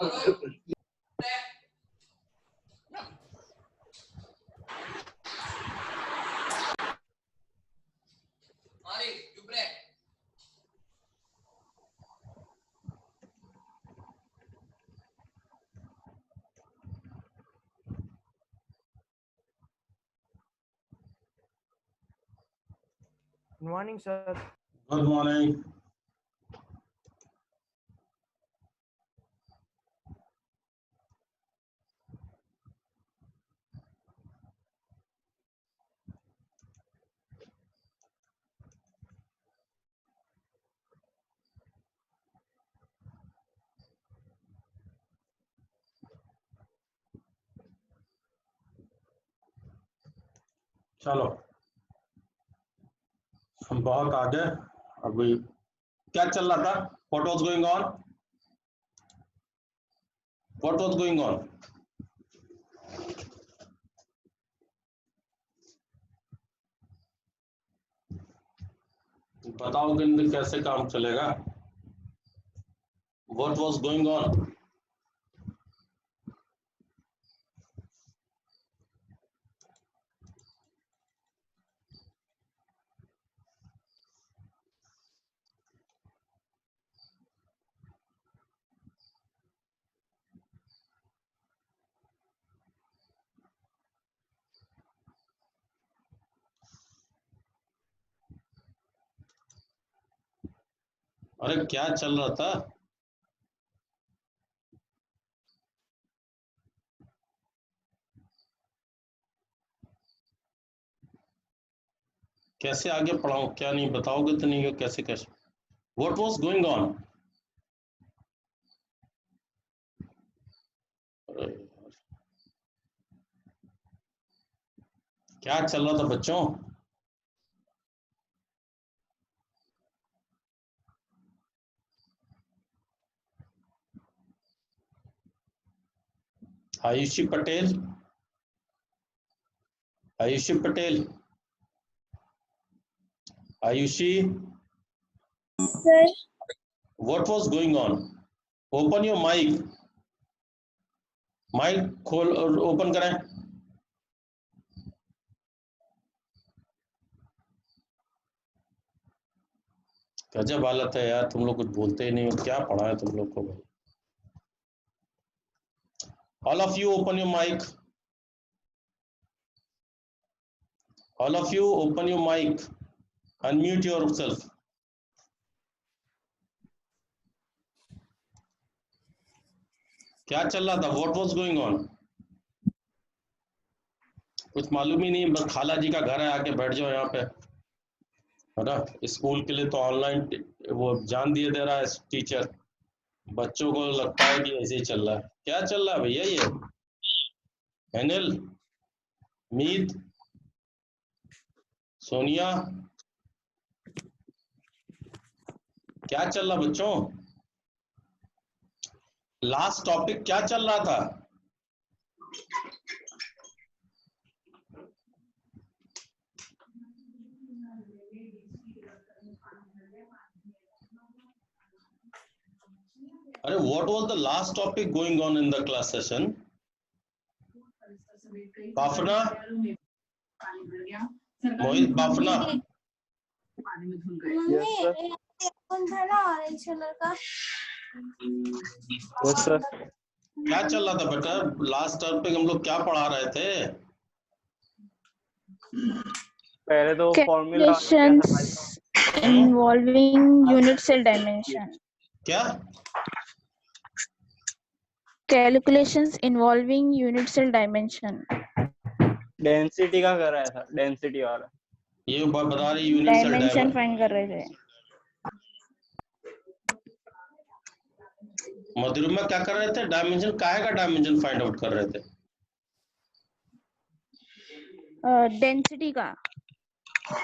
Good morning, sir. Good morning. चलो हम बहुत आगे। अभी क्या चल रहा था? What was going on? What was going on? बताओगे नहीं तो कैसे काम चलेगा? What was going on? अरे क्या चल रहा था? कैसे आगे पढ़ाऊं? क्या नहीं बताओगे तो नहीं कैसे कैसे? What was going on? अरे यार, क्या चल रहा था बच्चों? Ayushi Patel, Ayushi Patel, Ayushi, Sir, what was going on? Open your mic. Mic खोल और ओपन करें। गजब हालत है यार, तुम लोग कुछ बोलते ही नहीं हो। क्या पढ़ा है तुम लोग को भाई? All of you open your mic. All of you open your mic. Unmute yourself. क्या चल रहा था? What was going on? कुछ मालूम ही नहीं, बस खाला जी का घर है, आके बैठ जाओ यहाँ पे, है ना। स्कूल के लिए तो ऑनलाइन वो जान दिए दे रहा है टीचर, बच्चों को लगता है कि ऐसे ही चल रहा है। क्या चल रहा है भैया ये? अनिल, मीत, सोनिया, क्या चल रहा बच्चों? लास्ट टॉपिक क्या चल रहा था? अरे what was the last topic going on in the class session? Bafna, Mohit Bafna. था ना ऑरेंज कलर का। Yes, sir. क्या चल रहा था बेटा? लास्ट टॉपिक हम लोग क्या पढ़ा रहे थे? पहले तो formula Calculations involving unit cell dimension. क्या? Calculations involving unit cell dimension. Density का कर रहा था, डेंसिटी वाला। ये बता रही यूनिट सेल डायमेंशन फाइंड कर रहे थे। मधुरिमा क्या कर रहे थे? डायमेंशन, काहे का डायमेंशन फाइंड आउट कर रहे थे? डेंसिटी का।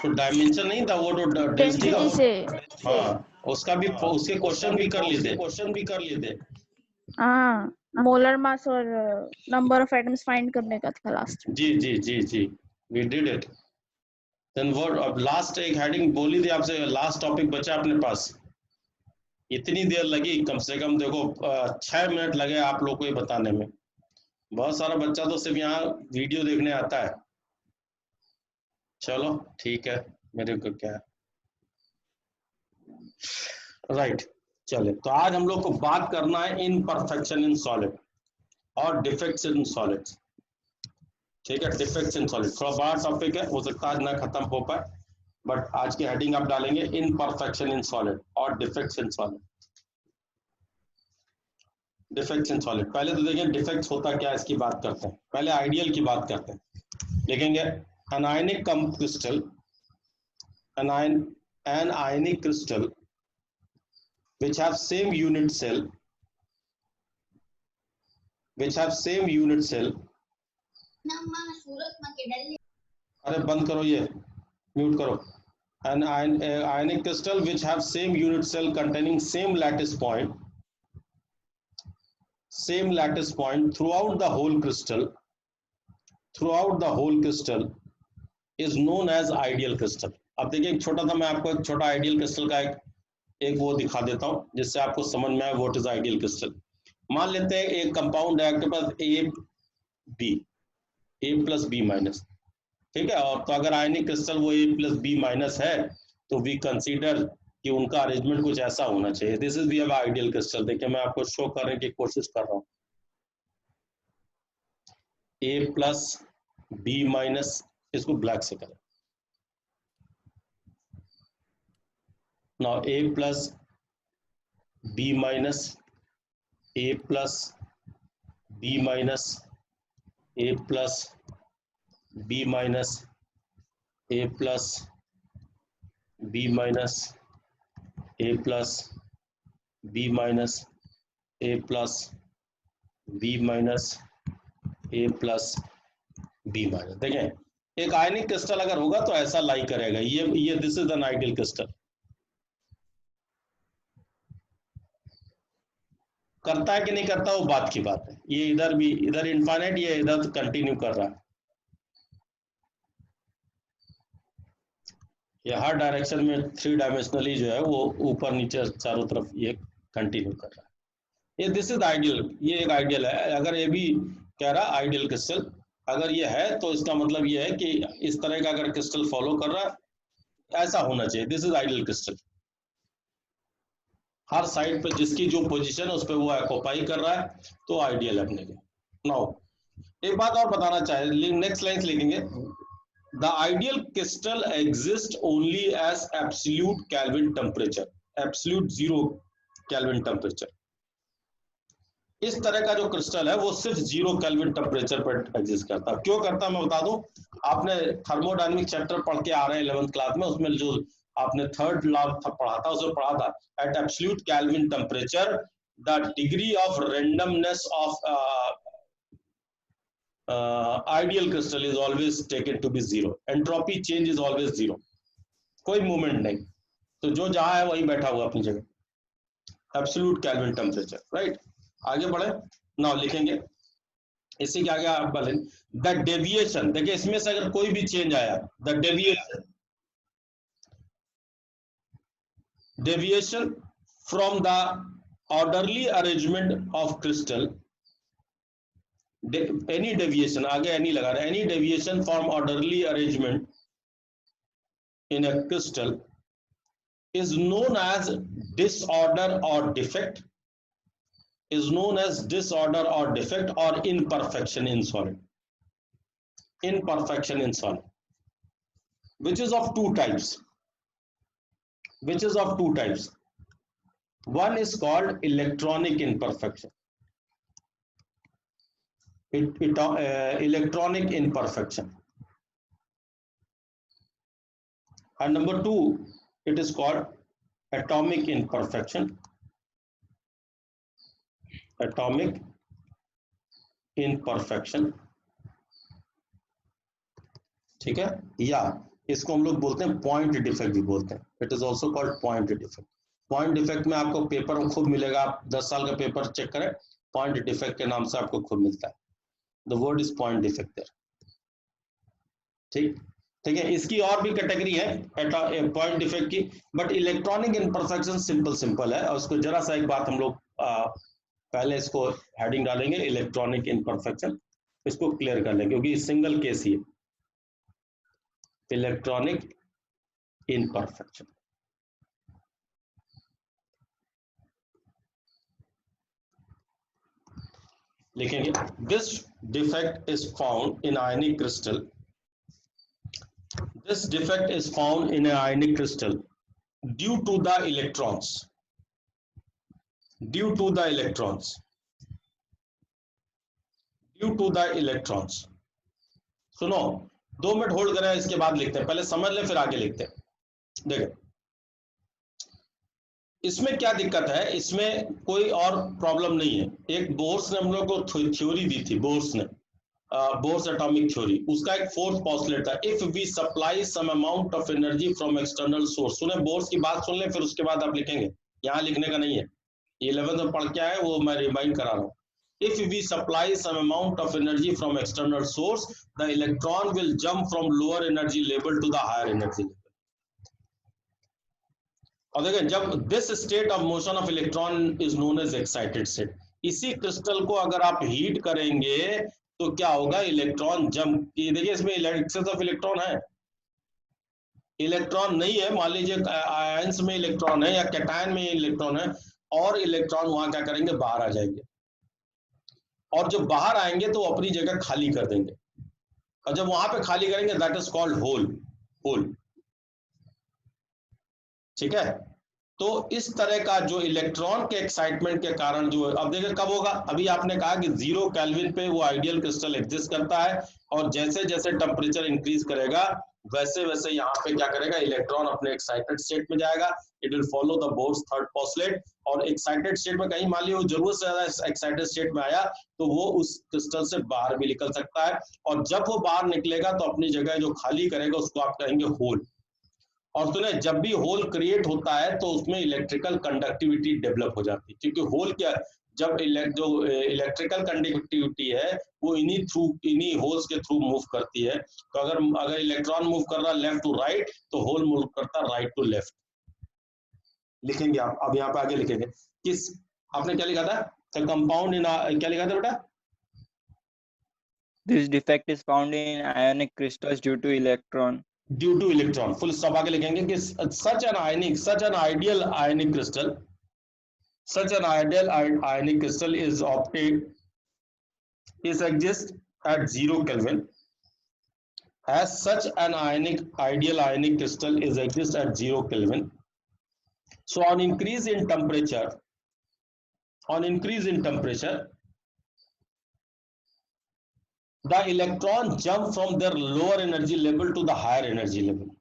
तो डायमेंशन नहीं था वो, तो डेंसिटी का। से हाँ, उसका भी, उसके क्वेश्चन भी कर लिए थे। हाँ, मोलर मास और नंबर ऑफ एटम्स फाइंड करने का था लास्ट। जी, we did it. Then what? अब लास्ट एक हेडिंग बोली थी आपसे, लास्ट टॉपिक बचा अपने पास, इतनी देर लगी, कम से कम देखो 6 मिनट लगे आप लोग को ये बताने में। बहुत सारा बच्चा तो सिर्फ यहाँ वीडियो देखने आता है। चलो ठीक है, मेरे को क्या है, राइट। चले, तो आज हम लोग को बात करना है इनपरफेक्शन इन सॉलिड और डिफेक्ट्स इन सॉलिड्स। ठीक है, डिफेक्ट्स इन सॉलिड थोड़ा बड़ा टॉपिक है, हो सकता है आज ना खत्म हो पाए, बट आज की हेडिंग आप डालेंगे इनपरफेक्शन इन सॉलिड और defects in solid. Defects in solid, पहले तो देखें डिफेक्ट्स होता क्या है, इसकी बात करते हैं। पहले आइडियल की बात करते हैं। लिखेंगे anionic crystal, an ionic crystal which have same unit cell, अरे बंद करो, ये म्यूट करो। An ionic crystal which have same unit cell containing same lattice point throughout the whole crystal is known as ideal crystal। अब देखिए एक छोटा सा, मैं आपको एक छोटा आइडियल क्रिस्टल का एक वो दिखा देता हूँ जिससे आपको समझ में आए व्हाट इज आइडियल क्रिस्टल। मान लेते हैं एक कंपाउंड है आपके पास A प्लस B माइनस, ठीक है, और तो अगर आयनिक क्रिस्टल वो A प्लस B माइनस है तो वी कंसीडर कि उनका अरेंजमेंट कुछ ऐसा होना चाहिए। This is we have ideal crystal. देखिए मैं आपको शो करने की कोशिश कर रहा हूँ। A प्लस B माइनस, इसको ब्लैक से करें। Now A plus B minus, A plus B minus, A plus B minus, A plus B minus, A plus B minus, A plus B minus, A plus B minus. देखें एक आयनिक crystal अगर होगा तो ऐसा लाई करेगा, ये this is an ideal crystal. करता है कि नहीं करता वो बात की बात है। ये इधर भी, इधर इनफाइनाइट, ये इधर कंटिन्यू कर रहा है, ये हर डायरेक्शन में 3 डायमेंशनली जो है वो ऊपर नीचे चारों तरफ ये कंटिन्यू कर रहा है। ये दिस इज आइडियल, ये एक आइडियल है। अगर ये भी कह रहा है आइडियल क्रिस्टल, अगर ये है तो इसका मतलब ये है कि इस तरह का अगर क्रिस्टल फॉलो कर रहा है ऐसा होना चाहिए। This is ideal crystal. Her side पे जिसकी जो पोजीशन है उस पर वो ऑक्यूपाई कर रहा है तो आइडियल है अपने लिए। नाउ एक बात और बताना चाहे, नेक्स्ट लाइन लिखेंगे, the ideal crystal exist only as absolute kelvin temperature, absolute 0 kelvin temperature. इस तरह का जो क्रिस्टल है वो सिर्फ 0 केल्विन टेम्परेचर पर एग्जिस्ट करता है। क्यों करता है मैं बता दूं, आपने थर्मोडायनेमिक चैप्टर पढ़ के आ रहे हैं 11th क्लास में, उसमें जो आपने 3rd लॉ पढ़ा था उसमें पढ़ा था at absolute kelvin temperature the degree of randomness of ideal crystal is always taken to be 0, entropy change is always 0, कोई मूवमेंट नहीं, तो जो जहां है वहीं बैठा हुआ अपनी जगह, एब्सोल्यूट केल्विन टेम्परेचर, राइट। आगे बढ़े, नाउ लिखेंगे इसी के आगे आप बोलें द डेविएशन। देखिए इसमें से अगर कोई भी चेंज आया, the deviation from the orderly arrangement of crystal, any deviation, आगे एनी लगा रहे, any deviation from orderly arrangement in a crystal is known as disorder or defect, is known as disorder or defect or imperfection in solid, imperfection in solid, which is of two types, one is called electronic imperfection, electronic imperfection, and number 2 it is called atomic imperfection, atomic imperfection, ठीक है, या इसको हम लोग बोलते हैं point defect भी बोलते हैं, it is also called point defect. Point defect में आपको पेपर खूब मिलेगा, आप 10 साल का पेपर चेक करें, पॉइंट डिफेक्ट के नाम से आपको खूब मिलता है, the word is point defect there, ठीक। ठीक है, इसकी और भी कैटेगरी है पॉइंट डिफेक्ट की, बट इलेक्ट्रॉनिक इम्परफेक्शन सिंपल है, और उसको जरा सा एक बात हम लोग पहले इसको हेडिंग डालेंगे, इलेक्ट्रॉनिक इम्परफेक्शन, इसको क्लियर कर लें क्योंकि सिंगल केस ही है, इलेक्ट्रॉनिक इम्परफेक्शन। लिखेंगे this defect is found in ionic crystal, this defect is found in ionic crystal due to the electrons, due to the electrons, due to the electrons. सुनो 2 minute hold करें, इसके बाद लिखते हैं, पहले समझ ले फिर आगे लिखते हैं। देखो इसमें क्या दिक्कत है, इसमें कोई और प्रॉब्लम नहीं है। एक बोर्स ने हम लोग को थ्योरी दी थी, बोर्स ने बोर्स एटॉमिक थ्योरी, उसका एक फोर्थ पॉस्टुलेट था, if we supply some amount of energy from external source. सुने बोर्स की बात सुन ले, फिर उसके बाद आप लिखेंगे, यहाँ लिखने का नहीं है, 11th में पढ़ के आए वो मैं रिमाइंड करा रहा हूँ। If we supply some amount of energy from external source, the electron will jump from lower energy level to the higher energy level. और देखें जब this state of motion of electron is known as excited state, इसी crystal को अगर आप heat करेंगे तो क्या होगा, इलेक्ट्रॉन जंप, देखिए इसमें एक्सेस ऑफ इलेक्ट्रॉन है, इलेक्ट्रॉन नहीं है, मान लीजिए आयंस में इलेक्ट्रॉन है या कैटायन में इलेक्ट्रॉन है, और इलेक्ट्रॉन वहां क्या करेंगे, बाहर आ जाएंगे, और जब बाहर आएंगे तो अपनी जगह खाली कर देंगे, और जब वहां पे खाली करेंगे that is called hole, hole. ठीक है, तो इस तरह का जो इलेक्ट्रॉन के एक्साइटमेंट के कारण जो, अब देखिए कब होगा, अभी आपने कहा कि 0 केल्विन पे वो आइडियल क्रिस्टल एग्जिस्ट करता है, और जैसे जैसे टेम्परेचर इंक्रीज करेगा वैसे वैसे यहाँ पे क्या करेगा, इलेक्ट्रॉन अपने एक्साइटेड स्टेट में जाएगा, it will follow the Bohr's third postulate, और एक्साइटेड स्टेट में कहीं मान लीजिए वो जरूरत से ज्यादा एक्साइटेड स्टेट में आया तो वो उस क्रिस्टल से बाहर भी निकल सकता है, और जब वो बाहर निकलेगा तो अपनी जगह जो खाली करेगा उसको आप कहेंगे होल। और सुने जब भी होल क्रिएट होता है तो उसमें इलेक्ट्रिकल कंडक्टिविटी डेवलप हो जाती है, क्योंकि होल क्या, जब जो इलेक्ट्रिकल कंडक्टिविटी है वो इन्हीं होल्स के थ्रू मूव करती है, तो अगर इलेक्ट्रॉन मूव कर रहा है लेफ्ट टू राइट तो होल मूव करता है राइट टू लेफ्ट। लिखेंगे आप, अब यहाँ पे आगे लिखेंगे, किस आपने क्या लिखा था, कंपाउंड इन, क्या लिखा था बेटा, This defect is found in ionic crystals due to electron. Due two electron, full stop आगे लिखेंगे कि such an ideal ionic crystal, such an ideal ionic crystal is exists at 0 Kelvin, as such an ideal ionic crystal is exists at 0 Kelvin. So on increase in temperature, the electron jump from their lower energy level to the higher energy level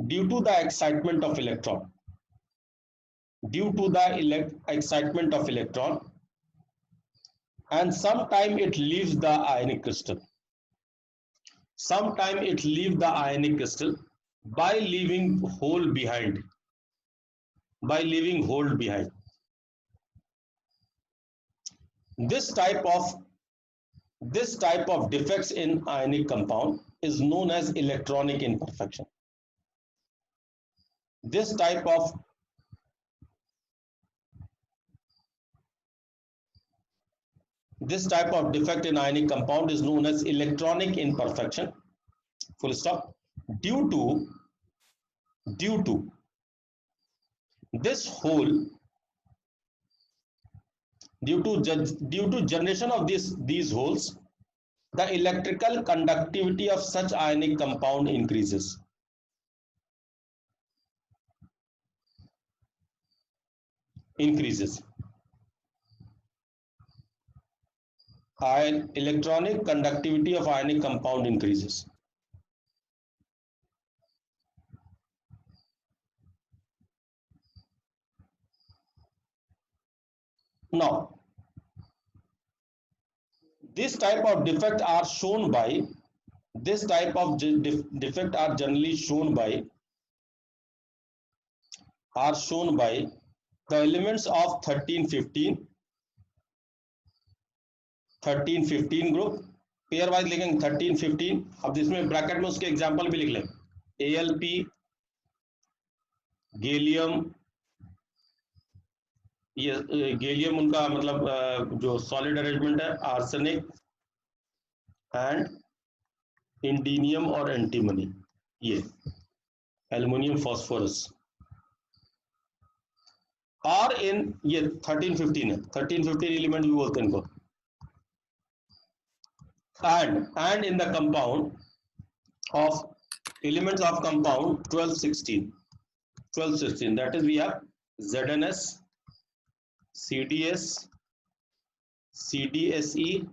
due to the excitement of electron, and sometime it leaves the ionic crystal, by leaving hole behind, This type of defects in ionic compound is known as electronic imperfection. This type of defect in ionic compound is known as electronic imperfection, full stop, due to this hole, due to generation of these holes, the electrical conductivity of such ionic compound increases. Electronic conductivity of ionic compound increases. Now, this type of defect are shown by, generally shown by the elements of 13-15 group pair wise लिखेंगे 13 15। अब इसमें bracket में उसके example भी लिख लें, AlP, gallium, ये gallium उनका मतलब जो सॉलिड अरेंजमेंट है, आर्सेनिक एंड इंडीनियम और एंटीमनी, ये एल्युमिनियम फॉस्फोरस। और इन ये 13 15 है, 13 15 एलिमेंट भी बोलते हैं इनको। and in the compound of elements of compound 12 16, that is we have ZnS, CdS, CdSe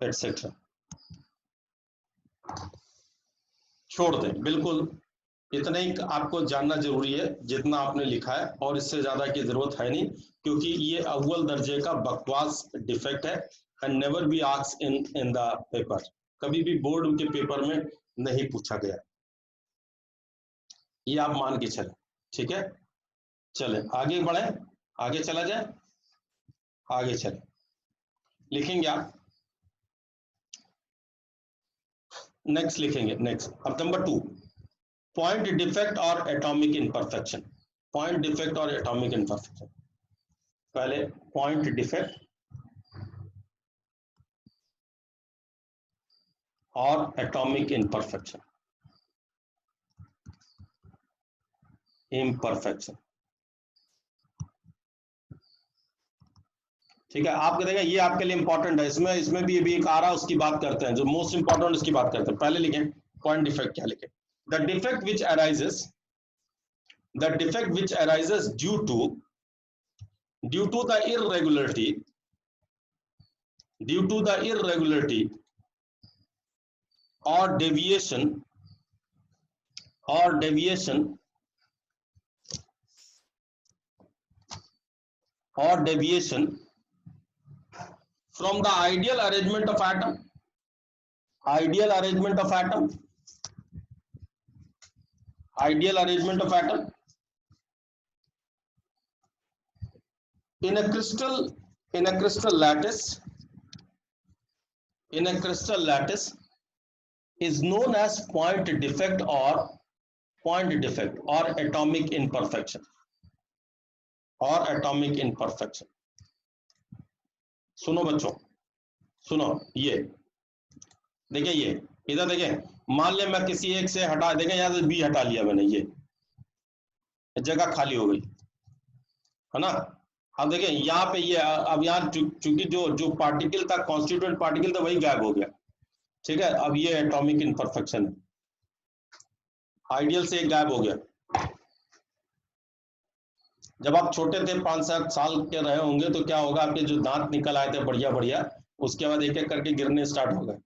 etc. छोड़ दें, बिल्कुल इतना ही आपको जानना जरूरी है जितना आपने लिखा है, और इससे ज्यादा की जरूरत है नहीं, क्योंकि ये अव्वल दर्जे का बकवास डिफेक्ट है and never be asked in the paper, कभी भी बोर्ड के पेपर में नहीं पूछा गया, ये आप मान के चले। ठीक है, चले आगे बढ़े, आगे चला जाए, आगे चले, लिखेंगे आप नेक्स्ट, लिखेंगे नेक्स्ट। अब नंबर 2, पॉइंट डिफेक्ट और एटॉमिक इनपरफेक्शन। पॉइंट डिफेक्ट और एटॉमिक इनपरफेक्शन, पहले पॉइंट डिफेक्ट और एटॉमिक इम्परफेक्शन। ठीक है, आप कहेंगे ये आपके लिए इंपॉर्टेंट है, इसमें भी एक आ रहा है, उसकी बात करते हैं, जो मोस्ट इंपॉर्टेंट उसकी बात करते हैं। पहले लिखें पॉइंट डिफेक्ट, क्या लिखें? The defect which arises due to the irregularity or deviation from the ideal arrangement of atom in a crystal lattice is known as point defect or atomic imperfection सुनो बच्चों, सुनो, ये देखिए, ये इधर देखिए, मान ले मैं किसी एक से हटा, देखें यहां से बी हटा लिया मैंने, ये जगह खाली हो गई है ना। अब देखिए यहाँ पे ये, अब यहाँ चूंकि जो पार्टिकल था, कॉन्स्टिट्यूएंट पार्टिकल था, वही गायब हो गया। ठीक है, अब ये एटॉमिक इनपरफेक्शन है, आइडियल से एक गायब हो गया। जब आप छोटे थे, 5-7 साल के रहे होंगे, तो क्या होगा, आपके जो दांत निकल आए थे बढ़िया, उसके बाद एक एक करके गिरने स्टार्ट हो गए।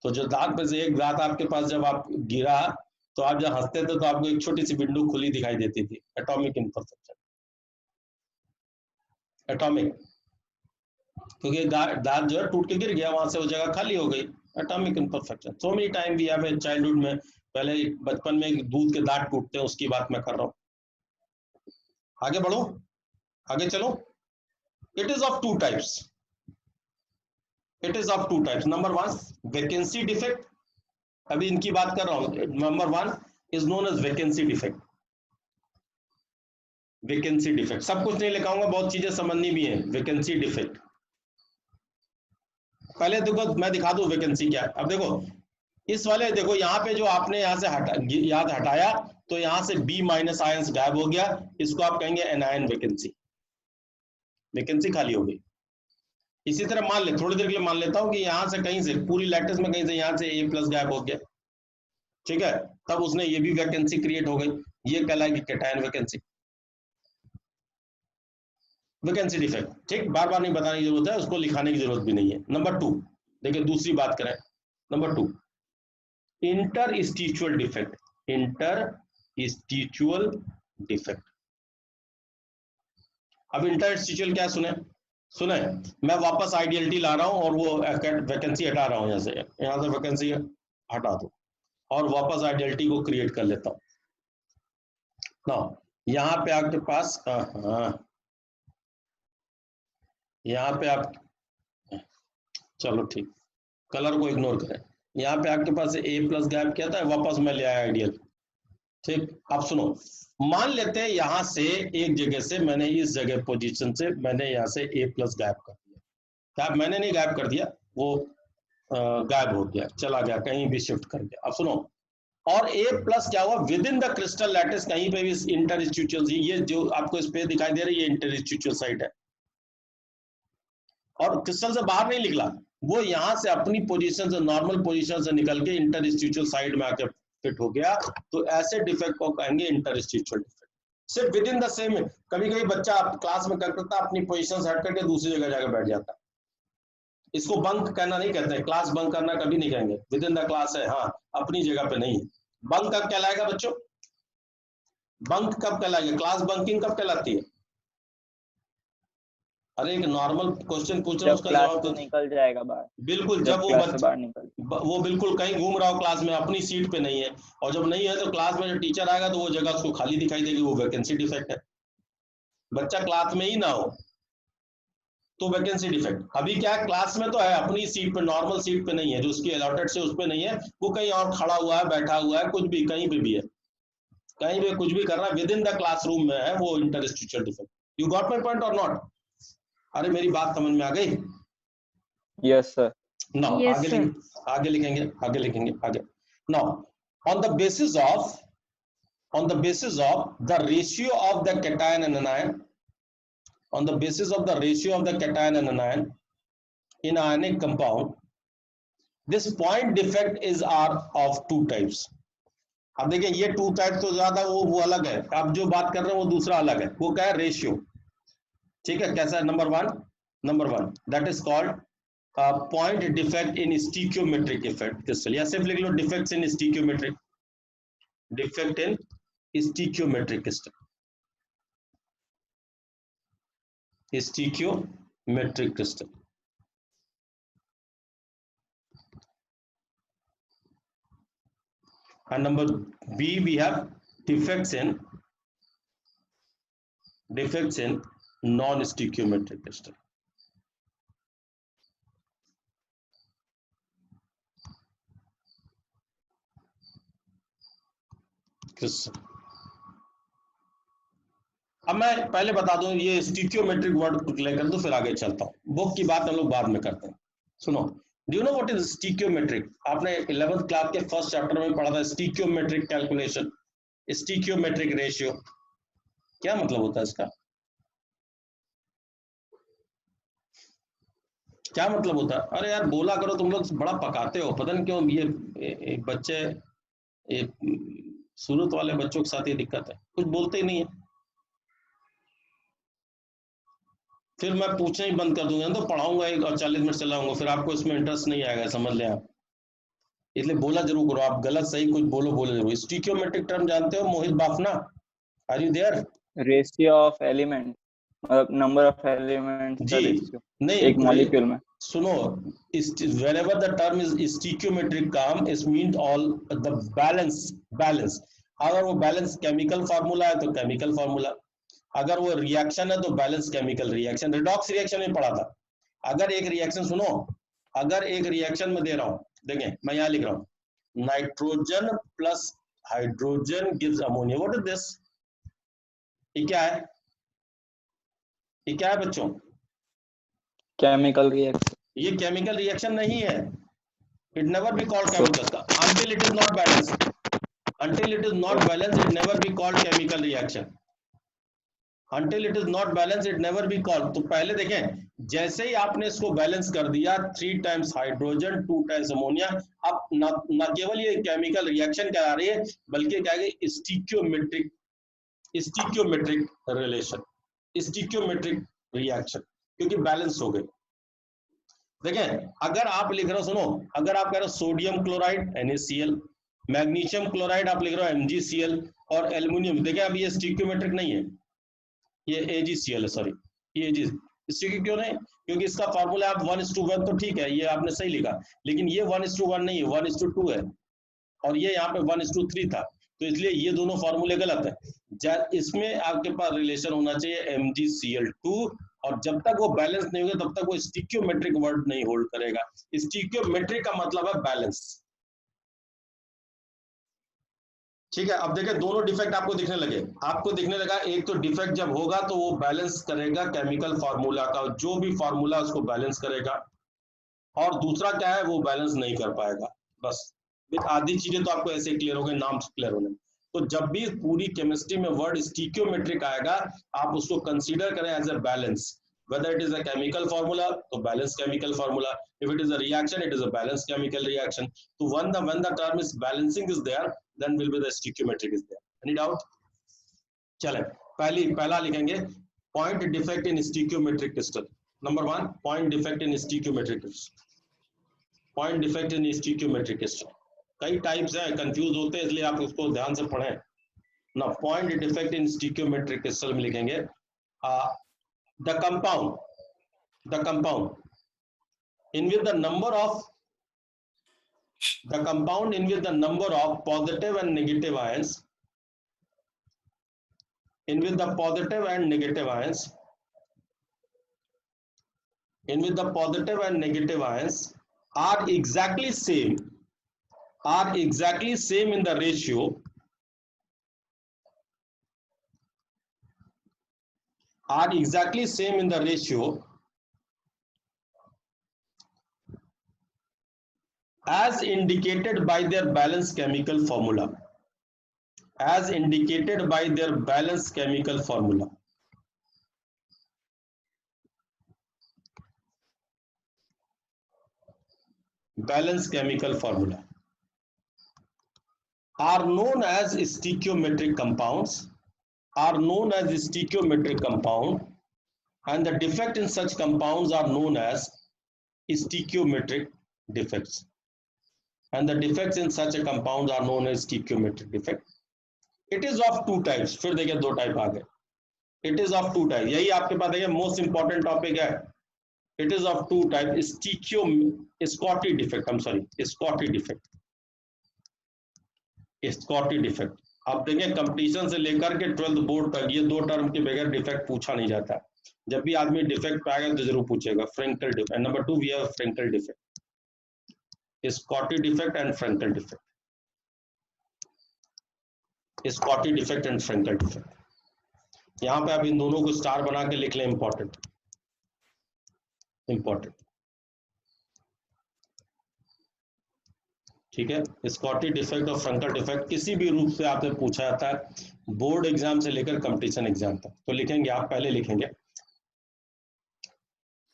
तो जो दांत में से एक दांत आपके पास जब आप गिरा, तो आप जब हंसते थे तो आपको एक छोटी सी विंडो खुली दिखाई देती थी। एटॉमिक इनपरफेक्शन, एटॉमिक, क्योंकि दांत जो है टूट के गिर गया, वहां से वो जगह खाली हो गई। Atomic imperfection, so many time we have in childhood में, पहले बचपन में दूध के दांत टूटते हैं, उसकी बात मैं कर रहा हूँ। आगे बढ़ो, आगे चलो। It is of two types, number 1 vacancy defect, अभी इनकी बात कर रहा हूं। Number 1 is known as vacancy defect. सब कुछ नहीं लिखाऊंगा, बहुत चीजें समझनी भी है। वैकेंसी डिफेक्ट, पहले देखो मैं दिखा दूं वैकेंसी क्या है। अब देखो इस वाले, देखो यहाँ पे जो आपने यहाँ से हटाया, तो यहाँ से B माइनस आयंस गायब हो गया, इसको आप कहेंगे एनायन वैकेंसी खाली हो गई। इसी तरह मान ले, थोड़ी देर के लिए मान लेता हूं कि यहाँ से कहीं से, पूरी लैटिस में कहीं से यहाँ से A+ गायब हो गया। ठीक है, तब उसने ये भी वैकेंसी क्रिएट हो गई, ये कहलाएगी कैटायन वैकेंसी डिफेक्ट। ठीक, बार बार नहीं बताने की जरूरत है, उसको लिखाने की जरूरत भी नहीं है। नंबर 2, देखिए दूसरी बात करें। Number 2 interstitial defect. अब इंटरस्टिचुअल क्या सुने, मैं वापस आइडियलिटी ला रहा हूं और वो वैकेंसी हटा रहा हूं, यहाँ से वैकेंसी हटा दो और वापस आइडियलिटी को क्रिएट कर लेता हूं ना। यहाँ पे आपके पास, यहाँ पे आप, चलो ठीक, कलर को इग्नोर करें। यहाँ पे आपके पास ए प्लस गैप किया था, वापस मैं ले आया आइडियल। ठीक, अब सुनो, मान लेते हैं यहां से एक जगह से मैंने इस जगह पोजीशन से मैंने यहाँ से ए प्लस गायब कर दिया। क्या मैंने नहीं गायब कर दिया, वो गायब हो गया, चला गया, कहीं भी शिफ्ट कर गया। अब सुनो, और ए प्लस क्या हुआ, with in the crystal lattice कहीं पे भी इंटरस्टिशियल, ये जो आपको स्पेस दिखाई दे रही है, ये इंटरस्टिशियल साइड है, और क्रिस्टल से बाहर नहीं निकला, वो यहां से अपनी पोजीशन से, नॉर्मल पोजीशन से निकल के इंटरस्टिशियल साइड में आके फिट हो गया। तो ऐसे डिफेक्ट को कहेंगे इंटरस्टिशियल डिफेक्ट। सिर्फ विद इन द सेम। कभी कभी बच्चा क्लास में करता अपनी पोजीशन से हट करके दूसरी जगह जाकर बैठ जाता, इसको बंक करना नहीं कहते, क्लास बंक करना कभी नहीं कहेंगे, विद इन द क्लास है, हाँ अपनी जगह पे नहीं है। बंक कब कहलाएगा बच्चों, बंक कब कहलाएगा, क्लास बंकिंग कब कहलाती है? अरे एक नॉर्मल क्वेश्चन पूछ रहा हूं, उसका जवाब तो निकल जाएगा बाहर। बिल्कुल, जब वो बच्चा वो बिल्कुल कहीं घूम रहा हो क्लास में, अपनी सीट पे नहीं है, और जब नहीं है तो क्लास में जो टीचर आएगा तो वो जगह उसको खाली दिखाई देगी, वो वैकेंसी डिफेक्ट है। बच्चा क्लास में ही ना हो तो वैकेंसी डिफेक्ट। अभी क्या है, क्लास में तो है, अपनी सीट पे, नॉर्मल सीट पे नहीं है, जो उसकी अलॉटेड से उस पे नहीं है, वो कहीं और खड़ा हुआ है, बैठा हुआ है, कुछ भी कहीं पे भी है, कहीं भी कुछ भी कर रहा है, विद इन द क्लासरूम में है, वो interstitial defect. You got my point और नॉट? अरे मेरी बात समझ में आ गई? Yes sir. नाउ आगे लिखेंगे आगे। Now on the basis of the ratio of the cation and anion, on the basis of the ratio of the cation and anion in ionic compound, this point defect is are of two types. अब देखिए ये to type तो ज्यादा वो अलग है, आप जो बात कर रहे हैं वो दूसरा अलग है, वो क्या है, रेशियो। ठीक है, कैसा है? Number one that is called point defect in stoichiometric effect crystal, या सिर्फ लिख लो defects in stoichiometric, defect in stoichiometric crystal, stoichiometric crystal। and number B we have defects in non stoichiometric crystal। अब मैं पहले बता दूं, ये स्टिकियोमेट्रिक वर्ड लेकर तो फिर आगे चलता हूं, बुक की बात हम लोग बाद में करते हैं। सुनो, do you know what is stoichiometric? आपने 11th क्लास के फर्स्ट चैप्टर में पढ़ा था, स्टिकियोमेट्रिक कैलकुलेशन, स्टिकियोमेट्रिक रेशियो। क्या मतलब होता है इसका, क्या मतलब होता है? अरे यार बोला करो, तुम लोग बड़ा पकाते हो, पता नहीं क्यों ये बच्चे, ये सूरत वाले बच्चों के साथ ये दिक्कत है, कुछ बोलते ही नहीं है, फिर मैं पूछना ही बंद कर दूंगा, तो पढ़ाऊंगा एक और 40 मिनट चलाऊंगा, फिर आपको इसमें इंटरेस्ट नहीं आएगा, समझ लें आप। इसलिए बोला जरूर करो, आप गलत सही कुछ बोलो जरूर। स्टिकियोमेट्रिक टर्म जानते हो Mohit Bafna? Are you there? Ratio of element, मतलब नंबर ऑफ एलिमेंट जी नहीं, एक मॉलिक्यूल में। सुनो, wherever the term is stoichiometric term is means all the balance। अगर वो बैलेंस केमिकल फार्मूला है तो केमिकल फार्मूला, अगर वो रिएक्शन है तो balance chemical reaction. Redox reaction में पढ़ा था, अगर एक रिएक्शन, सुनो, अगर एक रिएक्शन में दे रहा हूं, देखें मैं यहां लिख रहा हूं, nitrogen plus hydrogen gives ammonia, what is this? ये क्या है, ये क्या है बच्चों? Chemical reaction. ये केमिकल रिएक्शन नहीं है, it never be called chemical, until it is not balanced, until it is not balanced it never be called chemical reaction, until it is not balanced it never be called। तो पहले देखें, जैसे ही आपने इसको balance कर दिया, 3 times hydrogen 2 times ammonia, अब न केवल ये केमिकल रिएक्शन करा रही है, बल्कि क्या है, स्टिकियोमेट्रिक रिलेशन, स्टिकियोमेट्रिक रिएक्शन, क्योंकि बैलेंस हो गए। देखें, अगर आप लिख रहे हो, सुनो, अगर आप कह रहे हो sodium chloride NaCl, magnesium chloride आप लिख रहे हो MgCl, और एल्यूमिनियम, देखें अब ये स्टिकियोमेट्रिक नहीं है, ये AgCl है, सॉरी ये Ag, स्टिकी क्यों नहीं? क्योंकि इसका फार्मूला आप 1:1 तो ठीक है, ये आपने सही लिखा, लेकिन ये 1:1 नहीं है, 1:2 है, और ये यहाँ पे 1:3 था, तो इसलिए ये दोनों फार्मूले गलत है। इसमें आपके पास रिलेशन होना चाहिए MgCl2 और जब तक वो बैलेंस नहीं होगा तब तक वो स्टिक्योमेट्रिक वर्ड नहीं होल्ड करेगा। स्टिक्योमेट्रिक का मतलब है बैलेंस। ठीक है, अब देखिए दोनों डिफेक्ट आपको दिखने लगे। आपको दिखने लगा एक तो डिफेक्ट जब होगा तो वो बैलेंस करेगा केमिकल फार्मूला का, जो भी फार्मूला उसको बैलेंस करेगा, और दूसरा क्या है, वो बैलेंस नहीं कर पाएगा। बस आधी चीजें तो आपको ऐसे क्लियर हो गए, नाम क्लियर होने में। तो जब भी पूरी केमिस्ट्री में वर्ड स्टिक्योमेट्रिक आएगा, आप उसको कंसीडर करें as a balance. whether it is a chemical formula, तो balance chemical formula. If it is a reaction, it is a balanced chemical reaction. So when the term is balancing is there, then will be the stoichiometric is there. Any doubt? चले पहला लिखेंगे point defect in stoichiometric crystal. Number 1, point defect in stoichiometric crystal. Point defect in stoichiometric crystal. कई types हैं, confuse होते हैं, इसलिए आप उसको ध्यान से पढ़ें ना। point defect in stoichiometric crystal में लिखेंगे the compound in which the number of positive and negative ions, in which the positive and negative ions are exactly same in the ratio as indicated by their balanced chemical formula. Balanced chemical formula are known as stoichiometric compounds, and the defect in such compounds are known as stoichiometric defects. And the defects in such a compound are known as stoichiometric defect. It is of two types. फिर देखिए दो type आ गए. It is of two types. यही आपके पास देखिए most important topic है. It is of two types. Schottky defect. आप देखिए कंपटीशन से लेकर के 12th बोर्ड तक ये दो टर्म के बगैर डिफेक्ट पूछा नहीं जाता. जब भी आदमी डिफेक्ट पाएगा तो जरूर पूछेगा. Frenkel defect. Number 2 we have Frenkel defect. Schottky defect and Frenkel defect. Schottky defect and Frenkel defect. यहाँ पे आप इन दोनों को स्टार बना के लिख लें. इंपॉर्टेंट. ठीक है. Schottky defect और Frenkel defect किसी भी रूप से आपसे पूछा जाता है, बोर्ड एग्जाम से लेकर कंपटीशन एग्जाम तक. तो लिखेंगे, आप पहले लिखेंगे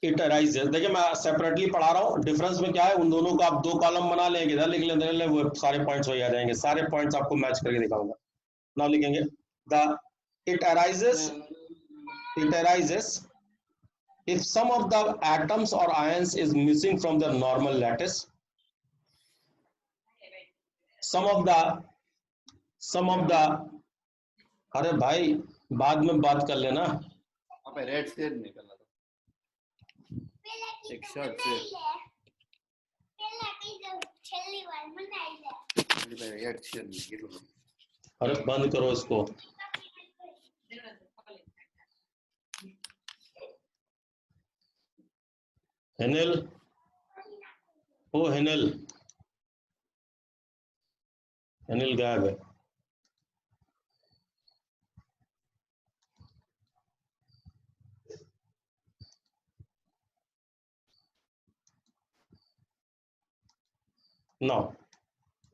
इट अराइजेस. देखिए मैं सेपरेटली पढ़ा रहा हूँ. डिफरेंस में क्या है, उन दोनों को आप दो कॉलम बना लेंगे, इधर लिख लेंगे, वो सारे पॉइंट्स वही आ जाएंगे. सारे पॉइंट्स आपको मैच करके दिखाऊंगा. नाउ लिखेंगे it arises if some of the atoms or ions is missing from the normal lattice. Some of the अरे भाई बाद में बात कर लेना. रेड से निकलना था एक शॉट से. अरे बंद करो इसको. हेनिल, ओ हेनिल गायब है. नो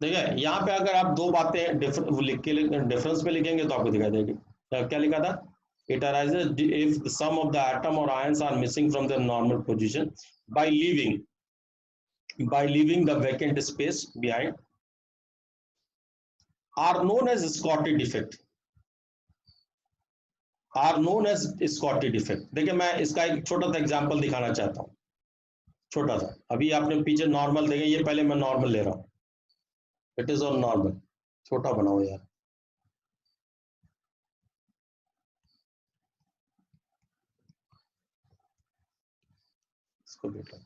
देखिए यहाँ पे अगर आप दो बातें डिफरेंस पे लिखेंगे तो आपको दिखाई देगी. क्या लिखा था? It arises if some of the atom or ions are missing from their normal position by leaving the vacant space behind are known as Schottky defect. देखिए मैं इसका एक छोटा सा एग्जांपल दिखाना चाहता हूँ. छोटा सा. अभी आपने पीछे नॉर्मल देखे, ये पहले मैं नॉर्मल ले रहा हूँ. It is on normal. छोटा बनाओ यार. इसको बेटा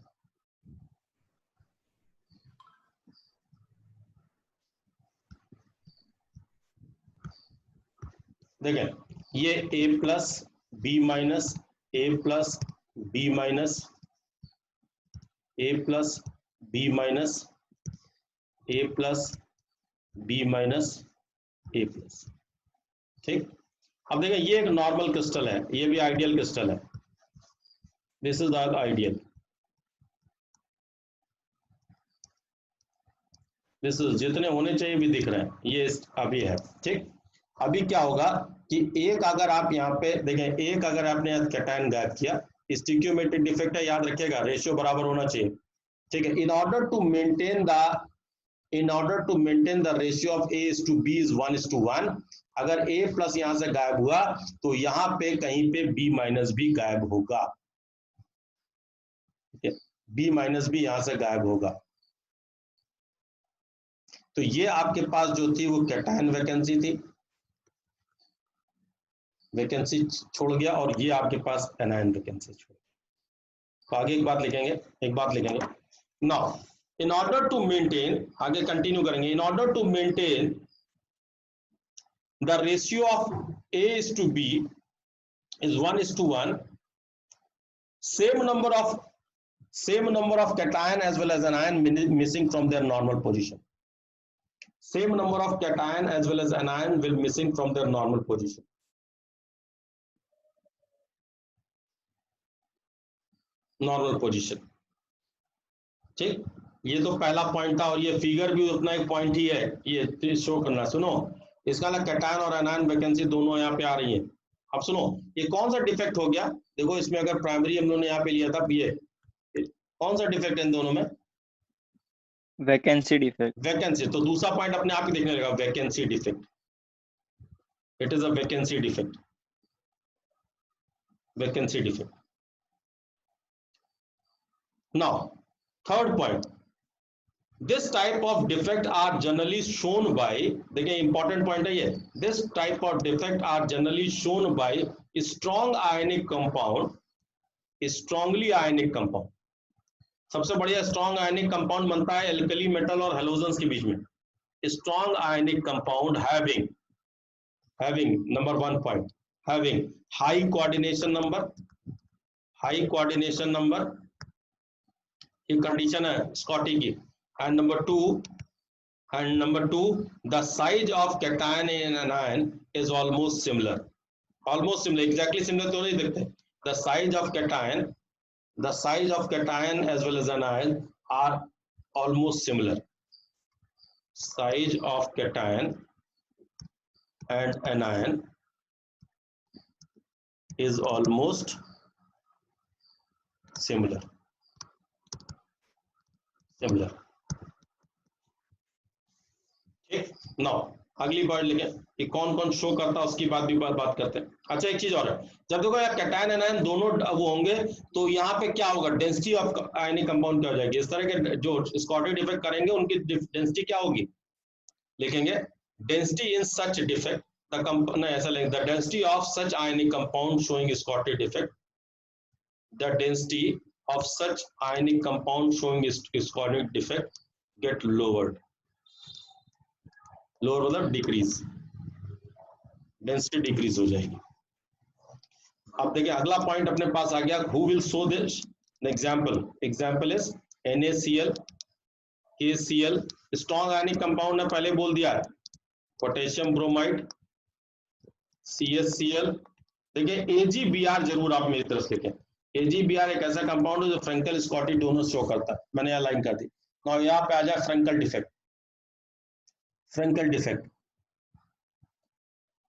देखें, ये a plus b minus a plus b minus a plus b minus a plus b minus a plus। ठीक, अब देखिए ये एक नॉर्मल क्रिस्टल है, ये भी आइडियल क्रिस्टल है, this is the ideal, this is जितने होने चाहिए भी दिख रहे हैं, ये अभी है। ठीक, अभी क्या होगा कि एक अगर आप यहाँ पे देखें, एक अगर आपने कैटायन गायब किया, स्टिक्योमेट्रिक डिफेक्ट है, याद रखिएगा रेशियो बराबर होना चाहिए। ठीक है, in order to maintain the ratio of a is to b is 1:1, अगर a प्लस यहां से गायब हुआ तो यहां पे कहीं पे b माइनस भी गायब होगा, b माइनस भी यहां से गायब होगा। तो ये आपके पास जो थी वो कैटायन वैकेंसी थी, वैकेंसी छोड़ गया, और ये आपके पास एनायन वैकेंसी छोड़ गया। तो आगे एक बात लिखेंगे now, in order to maintain, आगे कंटिन्यू करेंगे, in order to maintain the ratio of a is to b is 1:1, same number of cation as well as anion missing from their normal position, same number of cation as well as anion will missing from their normal position। Normal position. ठीक, ये तो पहला point था, और ये figure भी उतना एक पॉइंट ही है, ये शो करना। सुनो, इसका ना कैटायन और एनायन वैकेंसी दोनों यहाँ पे आ रही है। अब सुनो, ये कौन सा डिफेक्ट हो गया, देखो इसमें अगर प्राइमरी हम लोगों ने यहाँ पे लिया था, ये कौन सा डिफेक्ट है इन दोनों में? Vacancy defect. वैकेंसी, तो दूसरा पॉइंट अपने आप ही देखने लगा, vacancy defect, it is a vacancy defect, vacancy defect. Now, third point, this type of defect are generally shown by, देखिए important point है ये, this type of defect are generally shown by strong ionic compound, strongly ionic compound। सबसे बढ़िया strong ionic compound बनता है alkali metal और halogens के बीच में। Strong ionic compound having number 1 point, having high coordination number, ये कंडीशन है स्कॉटी की। And number two the size of cation in anion is almost similar, exactly similar तो नहीं देखते, the size of cation as well as anion are almost similar, size of cation and anion is almost similar. ठीक, now अगली बार लिखे कि कौन कौन शो करता है, उसकी बात करते हैं। अच्छा, एक चीज और है, जब देखो यार कैटायन एनायन दोनों वो होंगे तो यहाँ पे क्या होगा, डेंसिटी ऑफ आयनिक कंपाउंड क्या हो जाएगी, इस तरह के जो स्कॉटी डिफेक्ट करेंगे उनकी डेंसिटी क्या होगी, लिखेंगे डेंसिटी इन सच डिफेक्ट ऐसा लिखेंगे, the density of such ionic compound showing Schottky defect, the density of such ionic compound showing scotic defect get lowered, मतलब डिक्रीज, डेंसिटी डिक्रीज हो जाएगी। अब देखिए अगला पॉइंट अपने पास आ गया, who will show this example is NaCl, KCl, strong ionic compound है, पहले बोल दिया है, पोटेशियम ब्रोमाइड, CaCl। देखिए AgBr जरूर आप मेरी तरफ देखें, AgBr एक ऐसा कंपाउंड है जो फ्रेंकल स्कॉटी दोनों शो करता है, मैंने यहाँ लाइन कर दी। और यहाँ पे आ जाए फ्रेंकल डिफेक्ट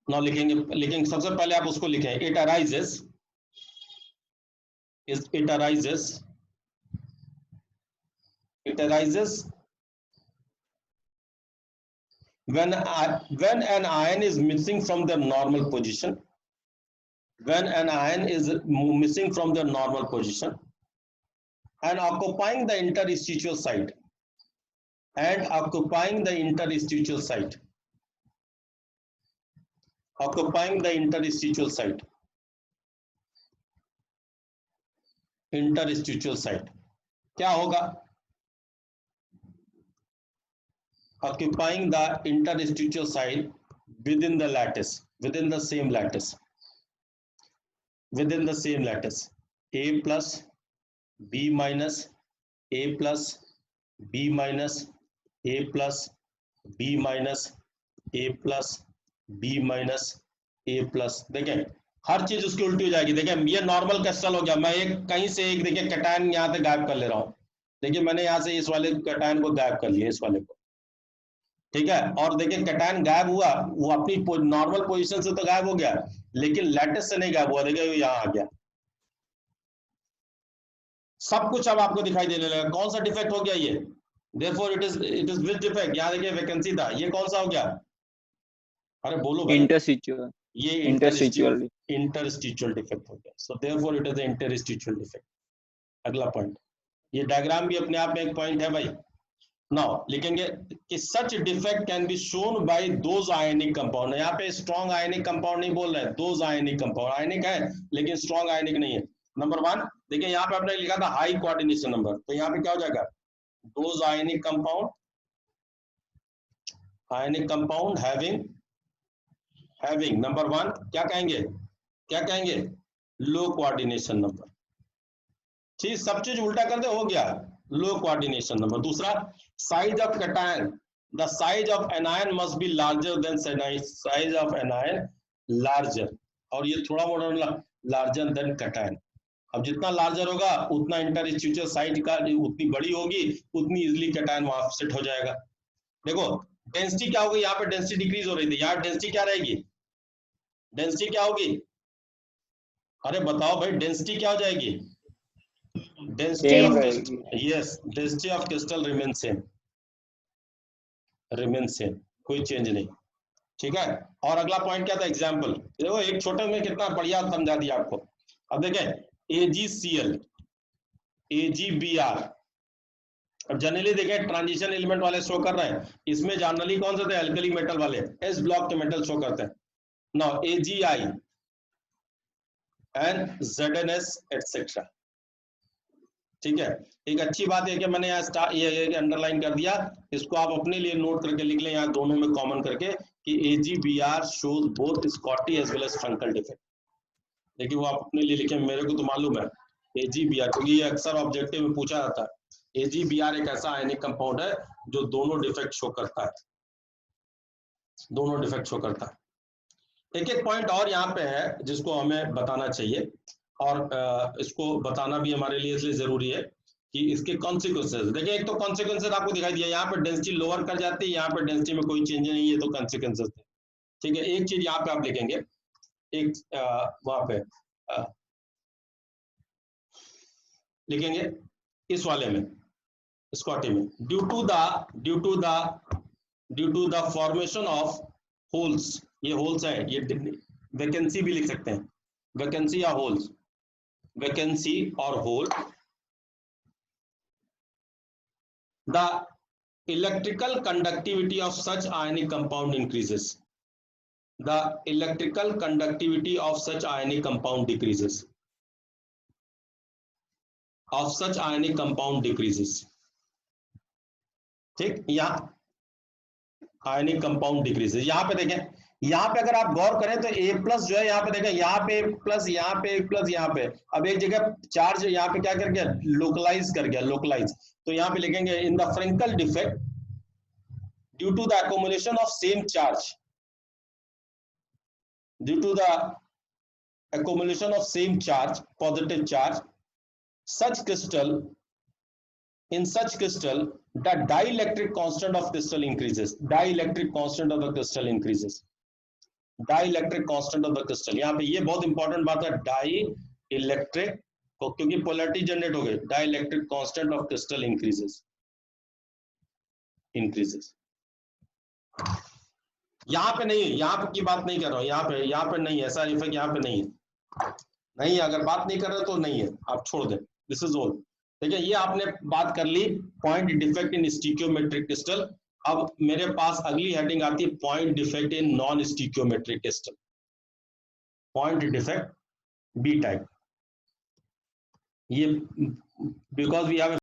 ना लिखेंगे सबसे पहले आप उसको लिखें, it arises when an ion is missing from the normal position, when an ion is missing from the normal position and occupying the interstitial site, क्या होगा, occupying the interstitial site within the same lattice, within the same lattice. A plus B minus A plus B minus A plus B minus A plus B minus A plus। देखें हर चीज उसकी उल्टी हो जाएगी। देखें ये नॉर्मल क्रिस्टल हो गया, मैं एक कहीं से एक देखिए कैटायन यहाँ से गायब कर ले रहा हूँ। देखिए मैंने यहाँ से इस वाले कैटायन को गायब कर लिया, इस वाले को, ठीक है। और देखिए कैटायन गायब हुआ, वो अपनी नॉर्मल पोजीशन से तो गायब हो गया, लेकिन लैटिस से नहीं गायब हुआ। देखिए यहाँ आ गया, सब कुछ अब आपको दिखाई देने लगा। कौन सा डिफेक्ट हो गया ये? Therefore it is which defect? यहाँ देखिए वैकेंसी था, ये कौन सा हो गया? अरे बोलो भाई। इंटरस्टिचुअल, ये इंटरस्टिचुअल इंटरस्टिचुअल डिफेक्ट हो गया। So therefore it is interstitial defect. अगला पॉइंट, ये डायग्राम भी अपने आप में एक पॉइंट है भाई। नाउ लिखेंगे कि such defect can be shown by those ionic compound. यहाँ पे स्ट्रॉन्ग आयनिक कंपाउंड नहीं बोल रहे हैं, दोज आयनिक कंपाउंड। आयनिक है लेकिन स्ट्रॉन्ग आयनिक नहीं है। नंबर 1 देखिए यहाँ पे आपने लिखा था हाई कोऑर्डिनेशन नंबर, तो यहाँ पे क्या हो जाएगा? Those ionic compound, ionic compound having number 1 क्या कहेंगे? क्या कहेंगे? लो कोऑर्डिनेशन नंबर। ठीक, सब चीज उल्टा कर दे, हो गया लो कोऑर्डिनेशन नंबर। दूसरा, size of cation, the size of anion must be larger than size of anion larger, और ये थोड़ा मोड़ा लार्जर देन कैटायन। अब जितना लार्जर होगा उतना इंटरस्टिशियल साइज का उतनी बड़ी होगी, उतनी इजीली कैटायन वहां सेट हो जाएगा। देखो डेंसिटी क्या होगी, यहाँ पे डेंसिटी डिक्रीज हो रही थी, यहाँ डेंसिटी क्या रहेगी? डेंसिटी क्या होगी? अरे बताओ भाई, डेंसिटी क्या हो जाएगी? Density of crystal, yes, density of crystal remains same, कोई चेंज नहीं, ठीक है। और अगला पॉइंट क्या था? एग्जाम्पल देखो, एक छोटे में कितना बढ़िया समझा दिया आपको। अब देखें AgCl, AgBr, अब जनरली देखें ट्रांजिशन एलिमेंट वाले शो कर रहे हैं, इसमें जनरली कौन से थे? एल्कली मेटल वाले, एस ब्लॉक के मेटल शो करते हैं। Now AgI and ZnS etcetera, ठीक है। एक अच्छी बात है कि मैंने यहाँ ये अंडरलाइन कर दिया, इसको आप अपने लिए नोट करके लिख लें यहाँ दोनों में कॉमन करके कि AgBr shows both Schottky as well as Frenkel defect. देखिए वो आप अपने लिए लिखें, मेरे को तो मालूम है AgBr, क्योंकि ये अक्सर ऑब्जेक्टिव में पूछा जाता है। AgBr एक ऐसा आयनिक कंपाउंड है जो दोनों डिफेक्ट शो करता है, दोनों डिफेक्ट शो करता है। एक एक पॉइंट और यहाँ पे है जिसको हमें बताना चाहिए, और इसको बताना भी हमारे लिए इसलिए जरूरी है कि इसके कॉन्सिक्वेंसेस। देखिए एक तो कॉन्सिक्वेंसेस आपको दिखाई दिया, यहाँ पे डेंसिटी लोअर कर जाती है, यहाँ पे डेंसिटी में कोई चेंज नहीं है, तो कॉन्सिक्वेंसेस थे, ठीक है। एक चीज यहाँ पे आप लिखेंगे, एक वहां पे लिखेंगे इस वाले में, स्कॉटी में, due to the formation of holes, ये होल्स है, ये वैकेंसी भी लिख सकते हैं, वैकेंसी या होल्स, वैकेंसी और hole, the electrical conductivity of such ionic compound increases, the electrical conductivity of such ionic compound decreases, of such ionic compound decreases, ठीक। यहाँ आयनिक कंपाउंड डिक्रीजेस, यहाँ पे देखें, यहाँ पे अगर आप गौर करें तो A+ जो है यहाँ पे देखें, यहाँ पे A+, यहाँ पे A+, यहाँ पे, अब एक जगह चार्ज यहाँ पे क्या कर गया? लोकलाइज कर गया, लोकलाइज। तो यहाँ पे लिखेंगे in the Frenkel defect due to the accumulation of same charge, due to the accumulation of same charge, positive charge, such crystal, in such crystal the dielectric constant of crystal increases, dielectric constant of the crystal increases, dielectric constant of the crystal। यहाँ पे ये बहुत important बात है, dielectric, क्योंकि polarity generate हो गई, dielectric constant of crystal increases, यहाँ पे नहीं है, यहाँ पे की बात नहीं कर रहा हूँ, यहाँ पे नहीं है ऐसा इफेक्ट, यहाँ पे नहीं है, नहीं है। अगर बात नहीं कर रहे तो नहीं है, आप छोड़ दें, दिस इज ऑल। देखिए ये आपने बात कर ली point defect in stoichiometric crystal. अब मेरे पास अगली हेडिंग आती है point defect in non stoichiometric crystal, point defect B type. ये बिकॉज वी हैव